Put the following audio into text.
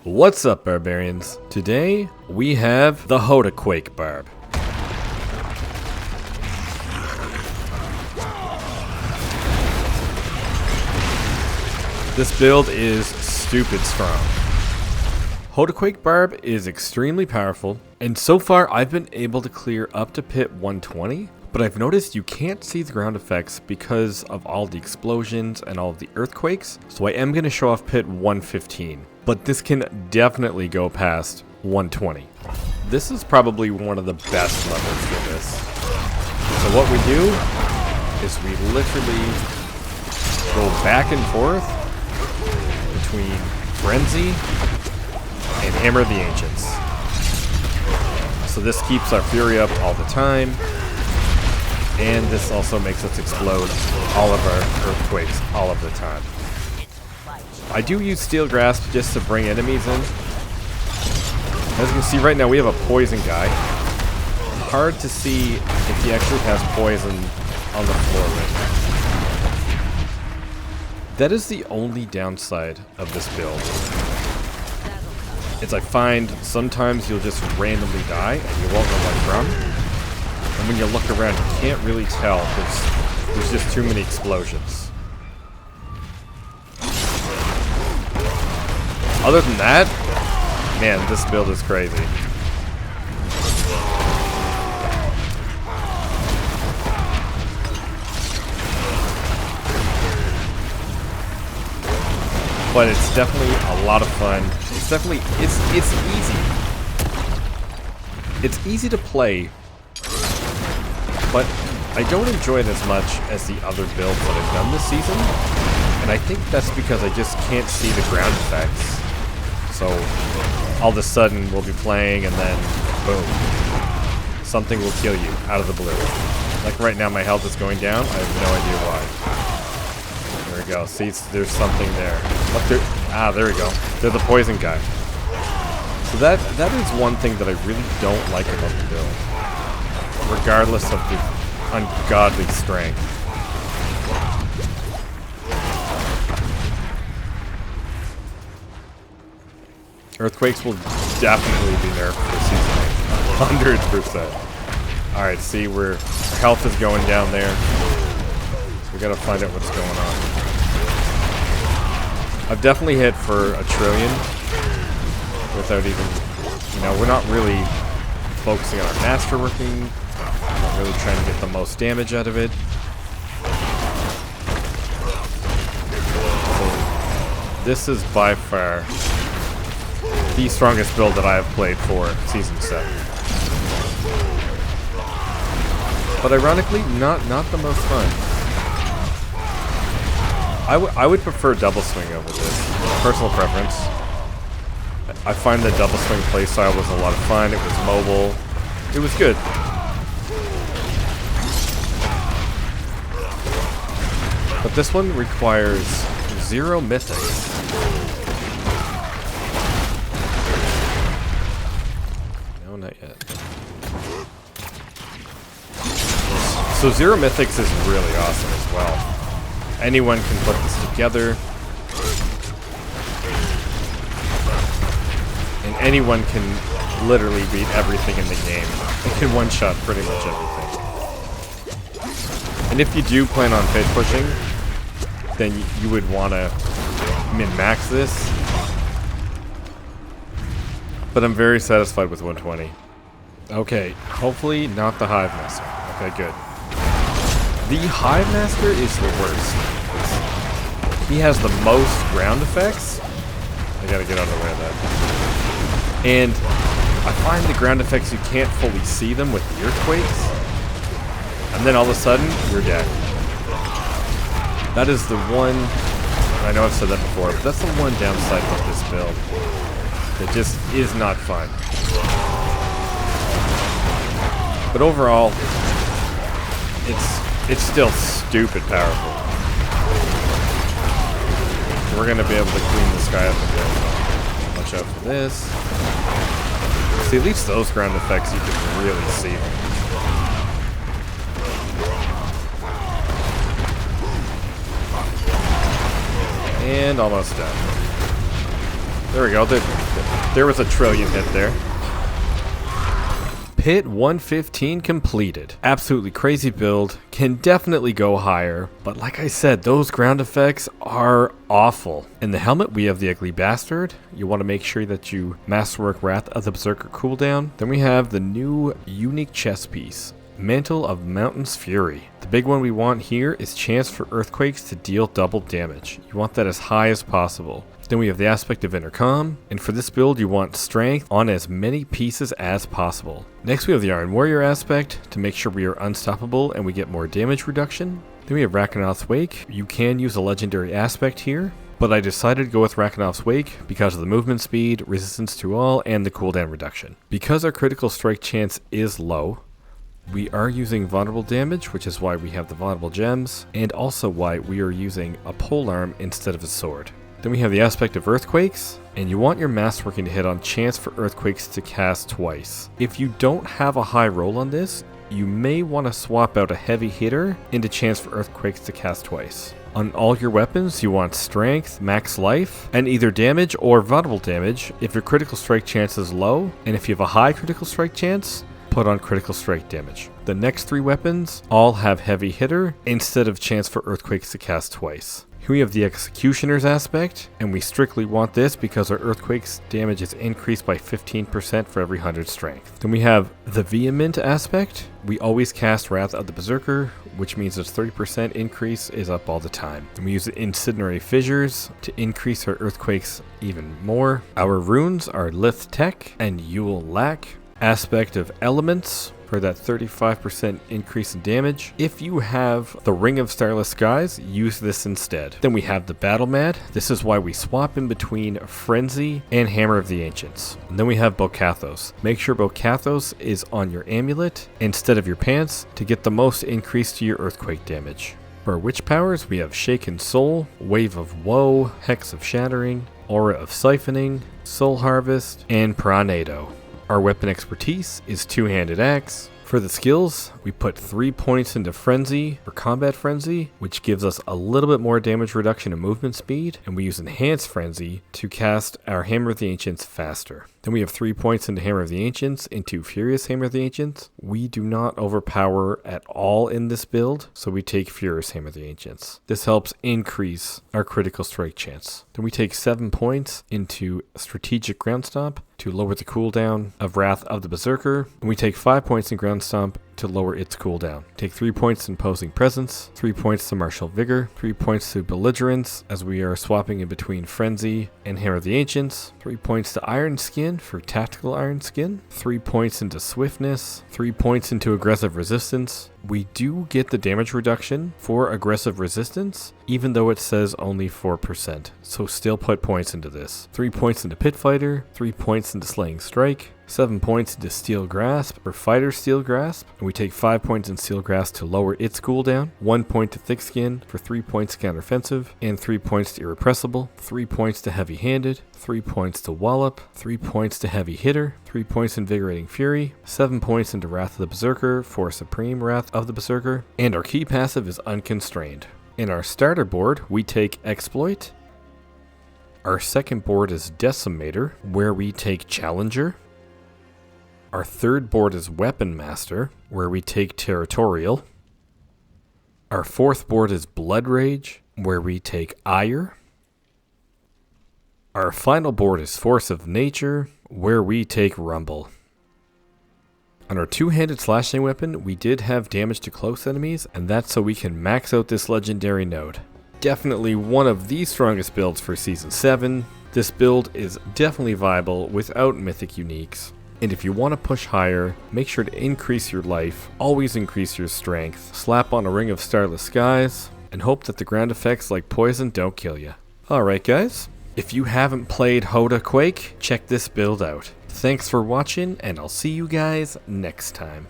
What's up, Barbarians? Today, we have the HotA Quake Barb. This build is stupid strong. HotA Quake Barb is extremely powerful, and so far I've been able to clear up to pit 120, but I've noticed you can't see the ground effects because of all the explosions and all of the earthquakes, so I am going to show off pit 115. But this can definitely go past 120. This is probably one of the best levels for this. So what we do is we literally go back and forth between Frenzy and Hammer of the Ancients. So this keeps our Fury up all the time, and this also makes us explode all of our earthquakes all of the time. I do use Steel Grasp just to bring enemies in. As you can see right now, we have a poison guy. Hard to see if he actually has poison on the floor right now. That is the only downside of this build. Is I find sometimes you'll just randomly die and you won't know where from. And when you look around, you can't really tell because there's just too many explosions. Other than that, man, this build is crazy. But it's definitely a lot of fun. It's definitely, it's easy. It's easy to play, but I don't enjoy it as much as the other builds that I've done this season. And I think that's because I just can't see the ground effects. So, all of a sudden, we'll be playing, and then, boom. Something will kill you, out of the blue. Like right now, my health is going down. I have no idea why. There we go. See, there's something there. There we go. They're the poison guy. So that is one thing that I really don't like about the build. Regardless of the ungodly strength. Earthquakes will definitely be nerfed for Season 8. 100%. Alright, see, our health is going down there. So we gotta find out what's going on. I've definitely hit for 1 trillion without even, we're not really focusing on our master working. We're not really trying to get the most damage out of it. So this is by far the strongest build that I have played for Season 7. But ironically, not the most fun. I would prefer Double Swing over this. Personal preference. I find the Double Swing playstyle was a lot of fun. It was mobile. It was good. But this one requires 0 mythics. Not yet. So 0 mythics is really awesome as well. Anyone can put this together. And anyone can literally beat everything in the game. It can one-shot pretty much everything. And if you do plan on pit pushing, then you would want to min-max this. But I'm very satisfied with 120. Okay, hopefully not the Hive Master. Okay, good. The Hive Master is the worst. He has the most ground effects. I gotta get out of the way of that. And I find the ground effects, you can't fully see them with the earthquakes. And then all of a sudden, you're dead. That is the one, I know I've said that before, but that's the one downside with this build. It just is not fun. But overall, it's still stupid powerful. We're gonna be able to clean this guy up a bit. Watch out for this. See, at least those ground effects you can really see them. And almost done. There we go. There was a trillion hit there. Pit 115 completed. Absolutely crazy build. Can definitely go higher. But like I said, those ground effects are awful. In the helmet, we have the Ugly Bastard. You want to make sure that you masterwork Wrath of the Berserker cooldown. Then we have the new unique chest piece. Mantle of Mountain's Fury. The big one we want here is chance for earthquakes to deal double damage. You want that as high as possible. Then we have the aspect of Intercom, and for this build you want strength on as many pieces as possible. Next we have the Iron Warrior aspect to make sure we are unstoppable and we get more damage reduction. Then we have Rakanoth's Wake. You can use a legendary aspect here, but I decided to go with Rakanoth's Wake because of the movement speed, resistance to all, and the cooldown reduction. Because our critical strike chance is low, we are using vulnerable damage, which is why we have the vulnerable gems, and also why we are using a polearm instead of a sword. Then we have the aspect of earthquakes, and you want your masterworking to hit on chance for earthquakes to cast twice. If you don't have a high roll on this, you may want to swap out a heavy hitter into chance for earthquakes to cast twice. On all your weapons, you want strength, max life, and either damage or vulnerable damage if your critical strike chance is low, and if you have a high critical strike chance, put on critical strike damage. The next three weapons all have heavy hitter instead of chance for earthquakes to cast twice. Here we have the Executioner's aspect, and we strictly want this because our earthquakes damage is increased by 15% for every 100 strength. Then we have the Vehement aspect. We always cast Wrath of the Berserker, which means its 30% increase is up all the time. And we use the Incendiary Fissures to increase our earthquakes even more. Our runes are Lith Tech and Yule Lack. Aspect of Elements for that 35% increase in damage. If you have the Ring of Starless Skies, use this instead. Then we have the Battle Mad. This is why we swap in between Frenzy and Hammer of the Ancients. And then we have Bokathos. Make sure Bokathos is on your amulet instead of your pants to get the most increase to your earthquake damage. For our witch powers, we have Shaken Soul, Wave of Woe, Hex of Shattering, Aura of Siphoning, Soul Harvest, and Pranado. Our weapon expertise is Two-Handed Axe. For the skills, we put 3 points into Frenzy or Combat Frenzy, which gives us a little bit more damage reduction and movement speed, and we use Enhanced Frenzy to cast our Hammer of the Ancients faster. Then we have 3 points into Hammer of the Ancients into Furious Hammer of the Ancients. We do not overpower at all in this build, so we take Furious Hammer of the Ancients. This helps increase our critical strike chance. Then we take 7 points into Strategic Ground Stomp to lower the cooldown of Wrath of the Berserker, and we take 5 points in Ground Stomp to lower its cooldown. Take 3 points in Imposing Presence, 3 points to Martial Vigor, 3 points to Belligerence as we are swapping in between Frenzy and Hammer of the Ancients, 3 points to Iron Skin for Tactical Iron Skin, 3 points into Swiftness, 3 points into Aggressive Resistance. We do get the damage reduction for Aggressive Resistance, even though it says only 4%, so still put points into this. 3 points into Pit Fighter, 3 points into Slaying Strike, 7 points into Steel Grasp or Fighter Steel Grasp, and we take 5 points in Steel Grasp to lower its cooldown, 1 point to Thick Skin for 3 points to Counteroffensive, and 3 points to Irrepressible, 3 points to Heavy Handed, 3 points to Wallop, 3 points to Heavy Hitter, 3 points Invigorating Fury, 7 points into Wrath of the Berserker for Supreme Wrath of the Berserker, and our key passive is Unconstrained. In our starter board, we take Exploit. Our second board is Decimator, where we take Challenger. Our third board is Weapon Master, where we take Territorial. Our fourth board is Blood Rage, where we take Ire. Our final board is Force of Nature, where we take Rumble. On our two-handed slashing weapon, we did have damage to close enemies, and that's so we can max out this legendary node. Definitely one of the strongest builds for Season 7. This build is definitely viable without mythic uniques. And if you want to push higher, make sure to increase your life, always increase your strength, slap on a Ring of Starless Skies, and hope that the ground effects like poison don't kill you. Alright guys, if you haven't played HotA Quake, check this build out. Thanks for watching, and I'll see you guys next time.